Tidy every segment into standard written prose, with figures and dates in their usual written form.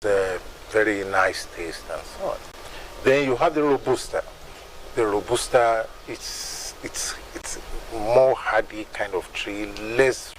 very nice taste and so on. Then you have the Robusta. The Robusta, it's more hardy kind of tree, less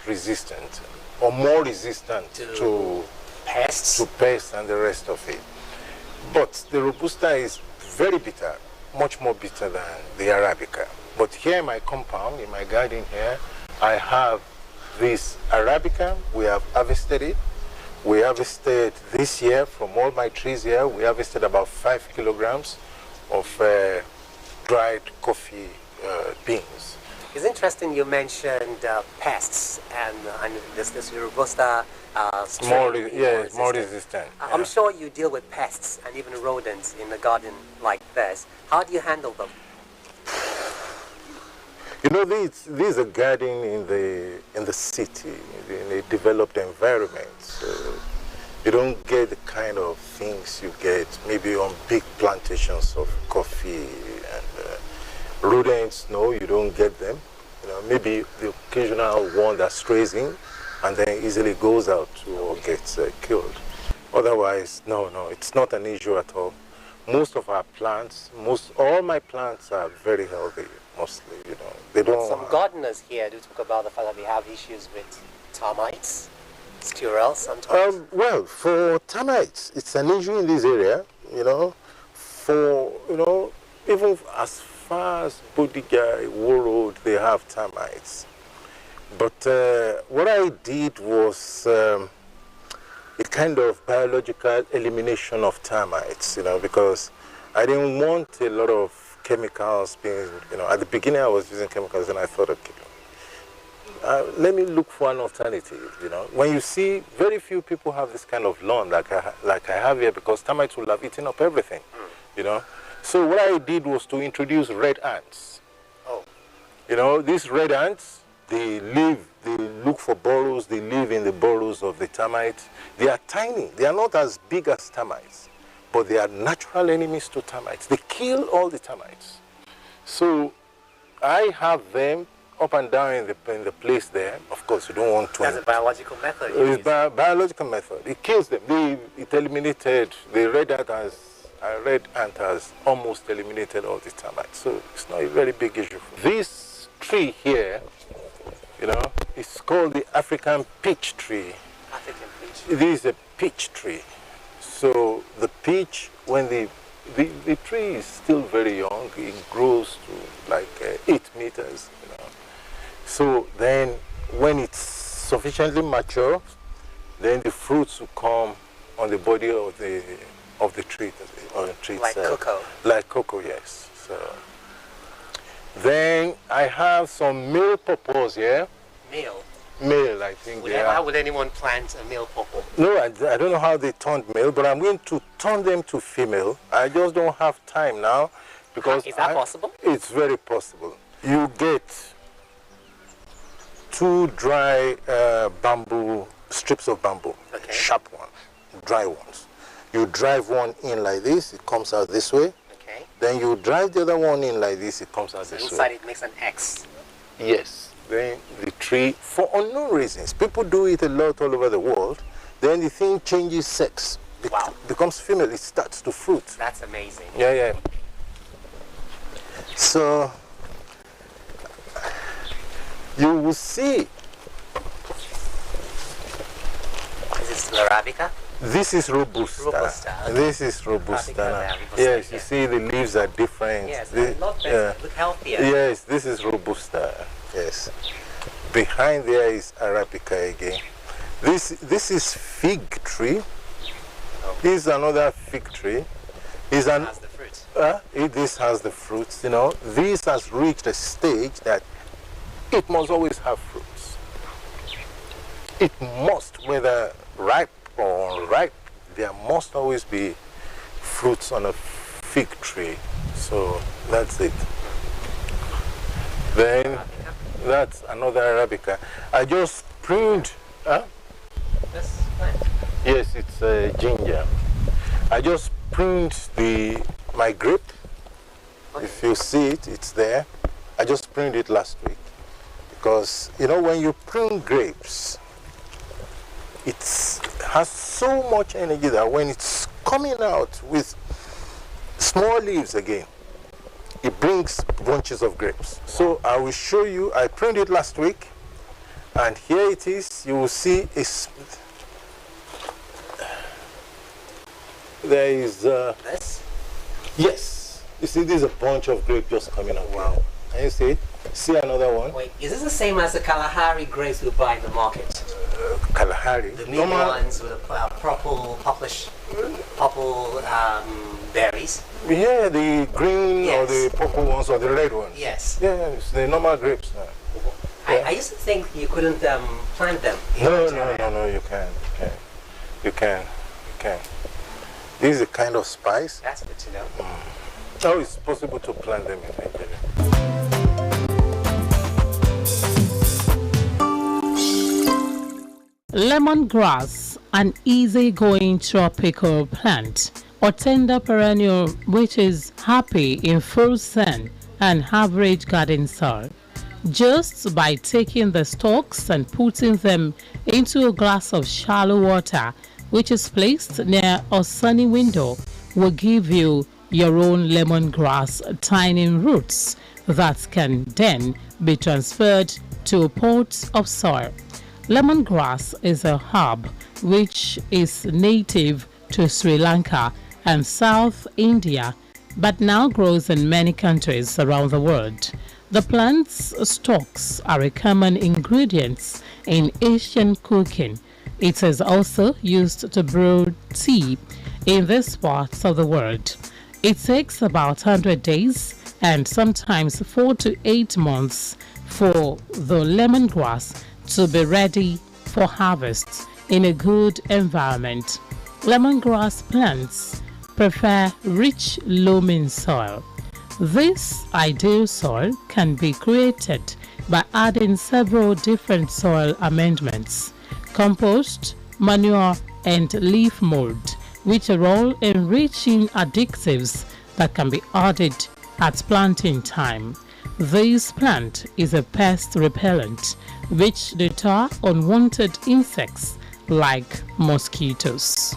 resistant, or more resistant to pests and the rest of it. But the Robusta is very bitter, much more bitter than the Arabica. But here in my compound, in my garden here, I have this Arabica. We have harvested it. We harvested this year from all my trees here. We harvested about 5 kilograms of dried coffee beans. It's interesting you mentioned pests and this Robusta strain. More resistant. I'm sure you deal with pests and even rodents in a garden like this. How do you handle them? You know, this is a garden in the city, in a developed environment. So you don't get the kind of things you get maybe on big plantations of coffee and rodents. No, you don't get them. You know, maybe the occasional one that strays in and then easily goes out or gets killed. Otherwise, no, it's not an issue at all. Most of our plants, all my plants are very healthy. Mostly, you know, they don't. Some gardeners here do talk about the fact that they have issues with termites, squirrels sometimes. Well, for termites, it's an issue in this area, you know. Even as far as Bodiga, War Road, they have termites. But what I did was a kind of biological elimination of termites, you know, because I didn't want a lot of chemicals being, you know, at the beginning I was using chemicals and I thought, okay, let me look for an alternative, you know. When you see very few people have this kind of lawn like I have here, because termites will have eaten up everything, you know. So what I did was to introduce red ants. Oh. You know, these red ants, they look for burrows, they live in the burrows of the termites. They are tiny, they are not as big as termites, but they are natural enemies to termites. They kill all the termites. So I have them up and down in the place there. Of course, you don't want to. That's a biological method. It's a biological method. It kills them. It eliminated the red ant has almost eliminated all the termites. So it's not a very big issue. This tree here, you know, it's called the African peach tree. African peach. It is a peach tree. So the peach, when the tree is still very young, it grows to like 8 meters, you know. So then when it's sufficiently mature, then the fruits will come on the body of the tree, or the tree like itself. Cocoa. Like cocoa, yes. So then I have some male pawpaws here. Male, I think. How would anyone plant a male pawpaw? No, I don't know how they turned male, but I'm going to turn them to female. I just don't have time now, because is that possible? It's very possible. You get 2 dry strips of bamboo, okay. Sharp one, dry ones. You drive one in like this, it comes out this way. Okay. Then you drive the other one in like this, it comes out this way. Inside it makes an X. Yes. Then the tree, for unknown reasons, people do it a lot all over the world, then the thing changes sex. It becomes female, it starts to fruit. That's amazing. Yeah. So, you will see. Is this Arabica? This is Robusta. This is Robusta. Yes, you see the leaves are different. Yes, a lot better. Look healthier. Yes, this is Robusta. Yes. Behind there is Arabica again. This is fig tree. This is another fig tree. It has the fruits. This has the fruits, you know. This has reached a stage that it must always have fruits. It must, whether ripe or unripe, there must always be fruits on a fig tree. So that's it. Then that's another Arabica. I just pruned. This plant? Yes, it's ginger. I just pruned my grape. Okay. If you see it, it's there. I just pruned it last week. Because, you know, when you prune grapes, it's has so much energy that when it's coming out with small leaves again, it brings bunches of grapes. So I will show you. I pruned it last week, and here it is. You will see there is This? yes. You see, there's a bunch of grapes just coming out. Wow. Can you see it? See another one? Wait, is this the same as the Kalahari grapes we buy in the market? Kalahari. The big ones with the purple berries? Yeah, the green or Yes. the purple ones or the red ones. Yes. Yes, the normal grapes. I used to think you couldn't plant them. in No, Nigeria. no, you can. You can. This is a kind of spice. That's good to know. How it's possible to plant them in Nigeria. Lemongrass, an easy-going tropical plant or tender perennial which is happy in full sun and average garden soil. Just by taking the stalks and putting them into a glass of shallow water which is placed near a sunny window will give you your own lemongrass tiny roots that can then be transferred to a pot of soil. Lemongrass is a herb which is native to Sri Lanka and South India, but now grows in many countries around the world. The plant's stalks are a common ingredient in Asian cooking. It is also used to brew tea in these parts of the world. It takes about 100 days and sometimes 4 to 8 months for the lemongrass to be ready for harvest in a good environment. Lemongrass plants prefer rich loamy soil. This ideal soil can be created by adding several different soil amendments: compost, manure, and leaf mold, which are all enriching additives that can be added at planting time. This plant is a pest repellent which deter unwanted insects like mosquitoes.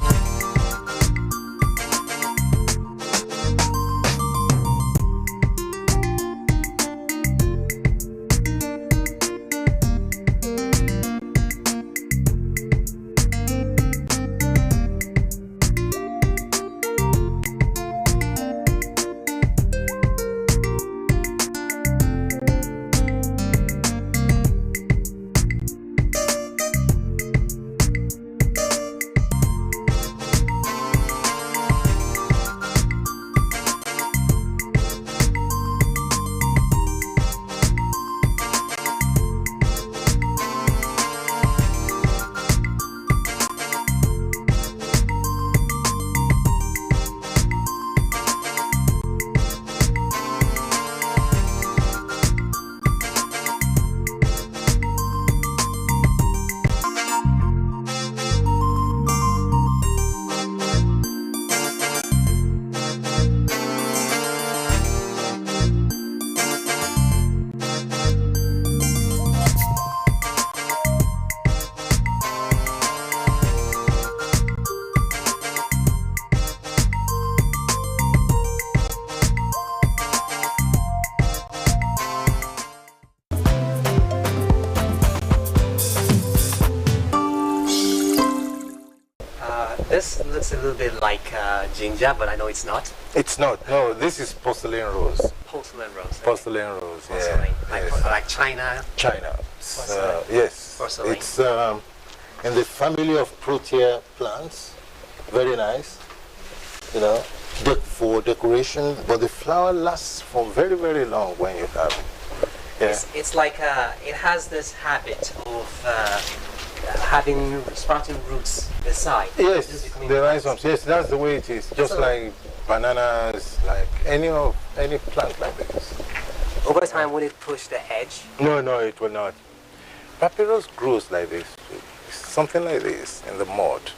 This looks a little bit like ginger, but I know it's not. It's not. No, this is porcelain rose. Porcelain rose. Porcelain rose. Porcelain. Yeah. Like, Yes. like China. China. Porcelain. Yes. Porcelain. It's in the family of protea plants. Very nice. You know, for decoration, but the flower lasts for very, very long when you have it. Yeah. It's like it has this habit of having sprouting roots beside. Yes, Just becoming the plants. rhizomes. Yes, that's the way it is. Just So- like bananas, like any plant like this. Over time, will it push the edge? No, it will not. Papyrus grows like this. It's something like this in the mud.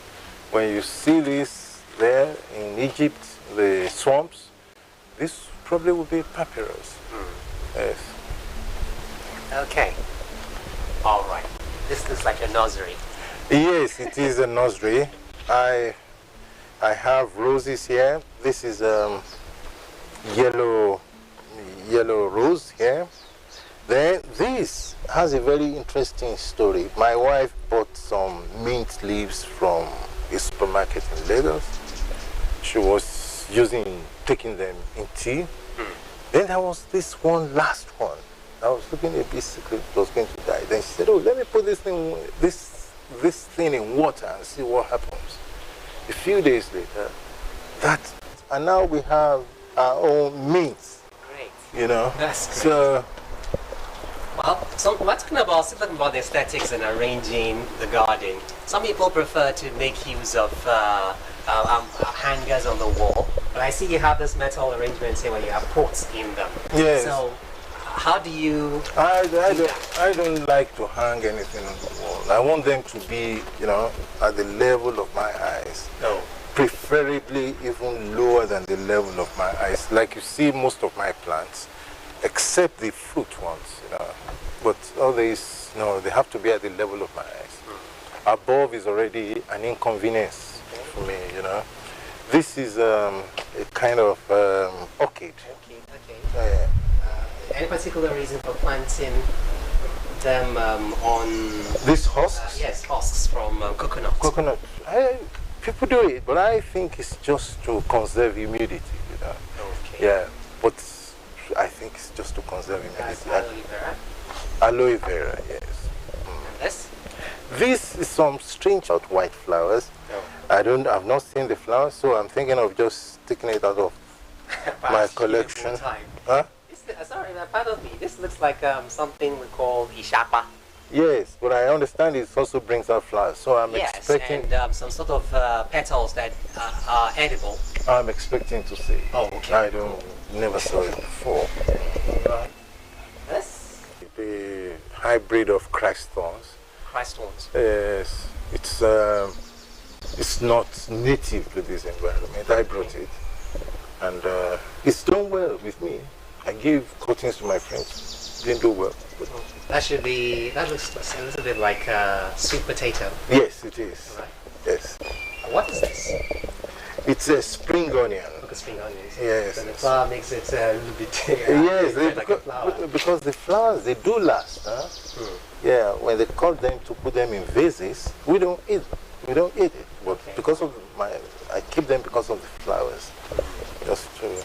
When you see this there in Egypt, the swamps, this probably will be papyrus. Yes. Okay. All right. This looks like a nursery. Yes, it is a nursery. I have roses here. This is yellow rose here. Then this has a very interesting story. My wife bought some mint leaves from a supermarket in Lagos. She was taking them in tea. Then there was this one last one. I was looking a bit sick, it was going to die. Then she said, oh, let me put this thing in water and see what happens. A few days later, and now we have our own mint. Great. You know? That's great. So, well, so we're still talking about the aesthetics and arranging the garden. Some people prefer to make use of hangers on the wall, but I see you have this metal arrangements here where you have pots in them. yes. So, how do you? I don't like to hang anything on the wall. I want them to be, you know, at the level of my eyes. No. Preferably even lower than the level of my eyes. Like you see most of my plants, except the fruit ones, you know. But all these, no, they have to be at the level of my eyes. Above is already an inconvenience for me, you know. This is a kind of orchid. Okay. Any particular reason for planting them on... These husks? Yes, husks from coconut. Coconut. People do it, but I think it's just to conserve humidity, you know. Okay. Yeah, but I think it's just to conserve humidity. That's aloe vera. Aloe vera, yes. And this? This is some strange white flowers. Oh. I've not seen the flowers, so I'm thinking of just taking it out of my collection. Huh? Sorry, pardon me. This looks like something we call ishapa. Yes, but I understand it also brings out flowers, so I'm expecting... and some sort of petals that are edible. I'm expecting to see. Oh, okay. I never saw it before. This? The hybrid of Christ thorns. Christ thorns. Yes, it's not native to this environment. I brought it, and it's done well with me. I gave cuttings to my friends. Didn't do well. That looks a little bit like sweet potato. Yes, it is. Right. Yes. What is this? It's a spring onion. Look at spring onions. Yes. So the flower makes it a little bit. Yes, like a flower. because the flowers, they do last. Huh? Yeah, when they cut them to put them in vases, we don't eat them. We don't eat it. But because of I keep them because of the flowers. Just to...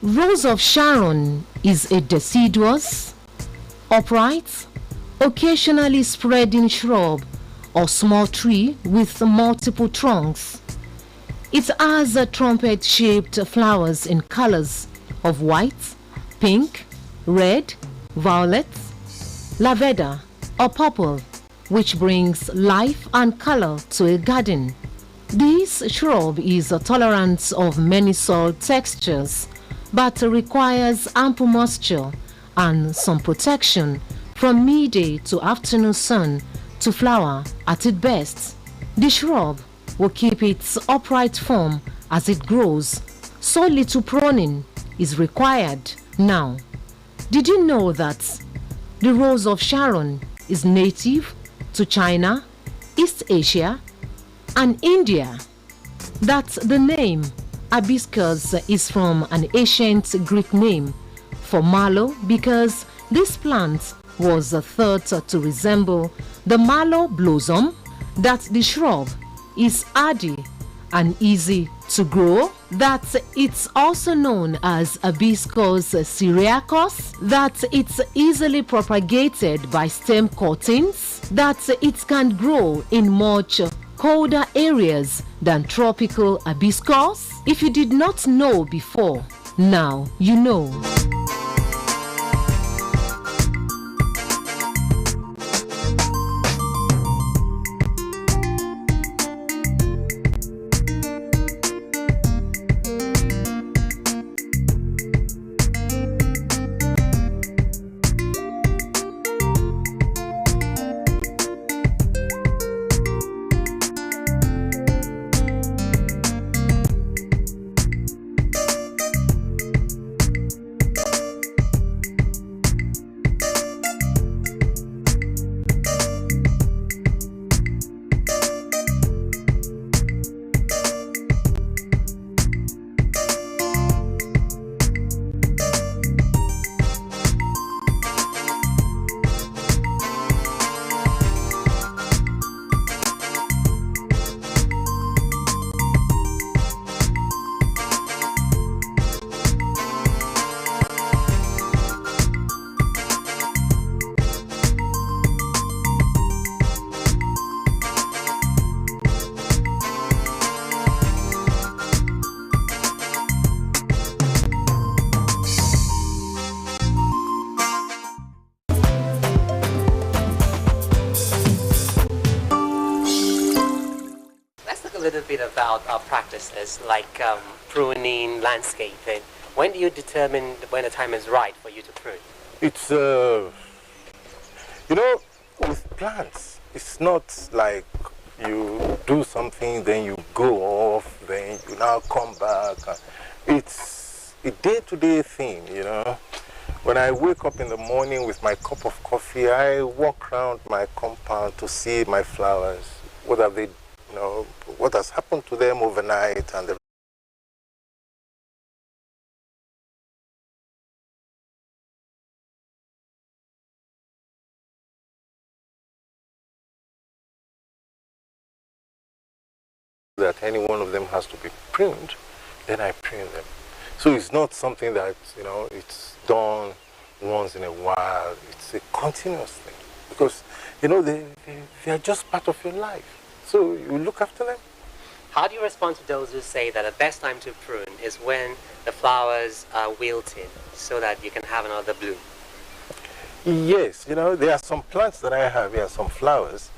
Rose of Sharon is a deciduous, upright, occasionally spreading shrub or small tree with multiple trunks. It has trumpet-shaped flowers in colors of white, pink, red, violet, lavender, or purple, which brings life and color to a garden. This shrub is tolerant of many soil textures, but requires ample moisture and some protection from midday to afternoon sun to flower at its best. The shrub will keep its upright form as it grows, so little pruning is required now. Did you know that the Rose of Sharon is native to China, East Asia, and India? That the name hibiscus is from an ancient Greek name for mallow, because this plant was thought to resemble the mallow blossom, that the shrub is hardy and easy to grow, that it's also known as Hibiscus syriacus, that it's easily propagated by stem cuttings, that it can grow in much colder areas than tropical hibiscus. If you did not know before, now you know. a little bit about our practices, like pruning, landscaping. When do you determine when the time is right for you to prune? It's, you know, with plants, it's not like you do something, then you go off, then you now come back. It's a day-to-day thing, you know. When I wake up in the morning with my cup of coffee, I walk around my compound to see my flowers. What have they, you know, what has happened to them overnight, and that any one of them has to be pruned, then I prune them. So it's not something that, you know, it's done once in a while. It's a continuous thing, because, you know, they are just part of your life. So you look after them. How do you respond to those who say that the best time to prune is when the flowers are wilted so that you can have another bloom? Yes, you know, there are some plants that I have here, some flowers,